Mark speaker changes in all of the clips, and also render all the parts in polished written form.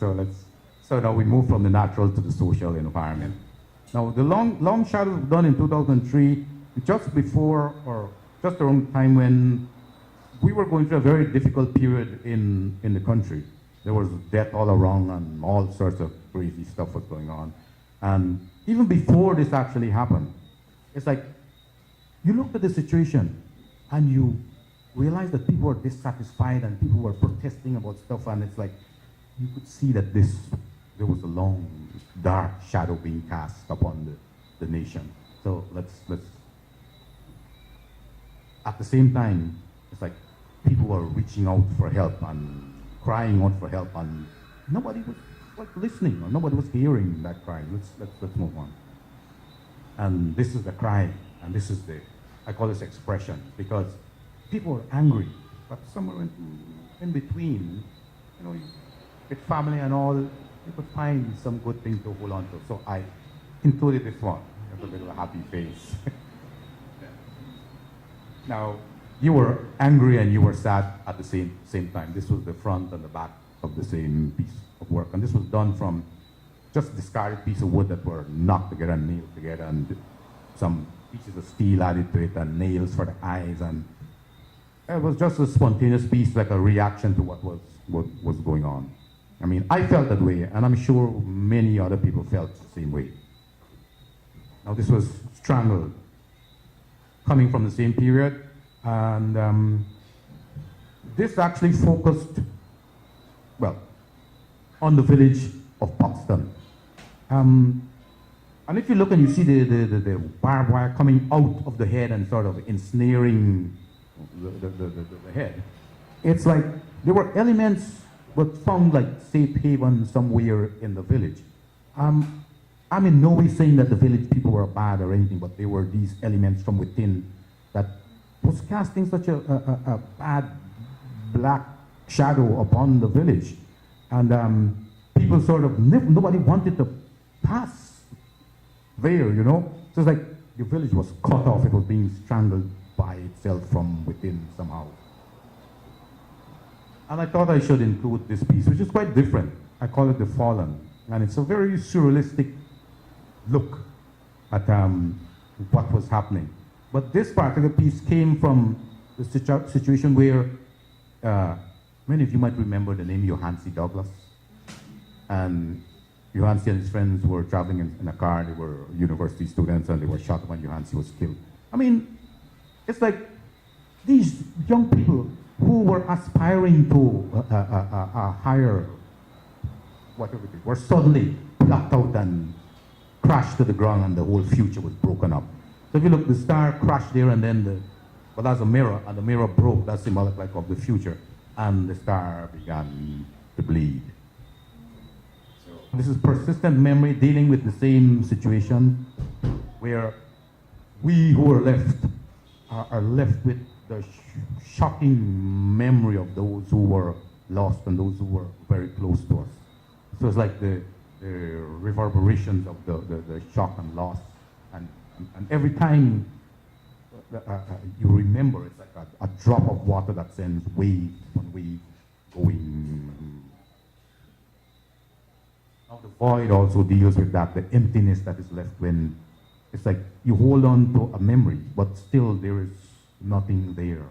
Speaker 1: So now we move from the natural to the social environment. Now the long shadow was done in 2003, just before or just around the time when we were going through a very difficult period in the country. There was death all around and all sorts of crazy stuff was going on. And even before this actually happened, it's like you looked at the situation and you realized that people were dissatisfied and people were protesting about stuff, and it's like you could see that there was a long, dark shadow being cast upon the nation. So let's at the same time, it's like people were reaching out for help and crying out for help, and nobody was like listening, or nobody was hearing that cry. Let's move on. And this is the cry, and this is I call this expression, because people are angry, but somewhere in between, with family and all, you could find some good thing to hold on to. So I included this one, with a little happy face. Now, you were angry and you were sad at the same time. This was the front and the back of the same piece of work. And this was done from just discarded piece of wood that were knocked together and nailed together, and some pieces of steel added to it, and nails for the eyes. And it was just a spontaneous piece, like a reaction to what was going on. I mean, I felt that way, and I'm sure many other people felt the same way. Now, this was Strangled, coming from the same period, and this actually focused, well, on the village of Buxton. And if you look and you see the barbed wire coming out of the head and sort of ensnaring the head, it's like there were elements but found like safe haven somewhere in the village. I'm in no way saying that the village people were bad or anything, but there were these elements from within that was casting such a bad black shadow upon the village. And people sort of, nobody wanted to pass there, So it's like the village was cut off, it was being strangled by itself from within somehow. And I thought I should include this piece, which is quite different. I call it The Fallen. And it's a very surrealistic look at what was happening. But this particular piece came from the situation where many of you might remember the name Johansi Douglas. And Johansi and his friends were traveling in a car. They were university students, and they were shot when Johansi was killed. I mean, it's like these young people who were aspiring to a higher, whatever it is, were suddenly plucked out and crashed to the ground, and the whole future was broken up. So if you look, the star crashed there, and then well, that's a mirror, and the mirror broke. That's symbolic like of the future, and the star began to bleed. So this is persistent memory dealing with the same situation, where we who are left are left with the shocking memory of those who were lost and those who were very close to us. So it's like the reverberations of the shock and loss, and every time you remember, it's like a drop of water that sends wave on wave going. Now the void also deals with that, the emptiness that is left when it's like you hold on to a memory, but still there is nothing there.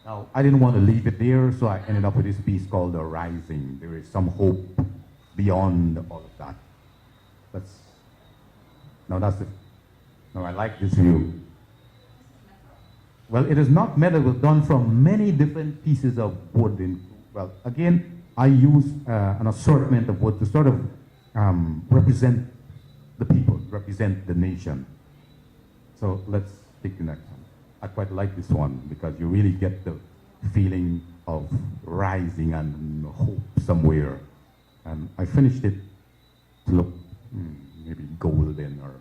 Speaker 1: Now, I didn't want to leave it there, so I ended up with this piece called The Rising. There is some hope beyond all of that. Now I like this view. Well, it is not metal. It was done from many different pieces of wood. Well, again, I use an assortment of wood to sort of represent the people, represent the nation. So let's take the next one. I quite like this one because you really get the feeling of rising and hope somewhere. And I finished it to look maybe golden or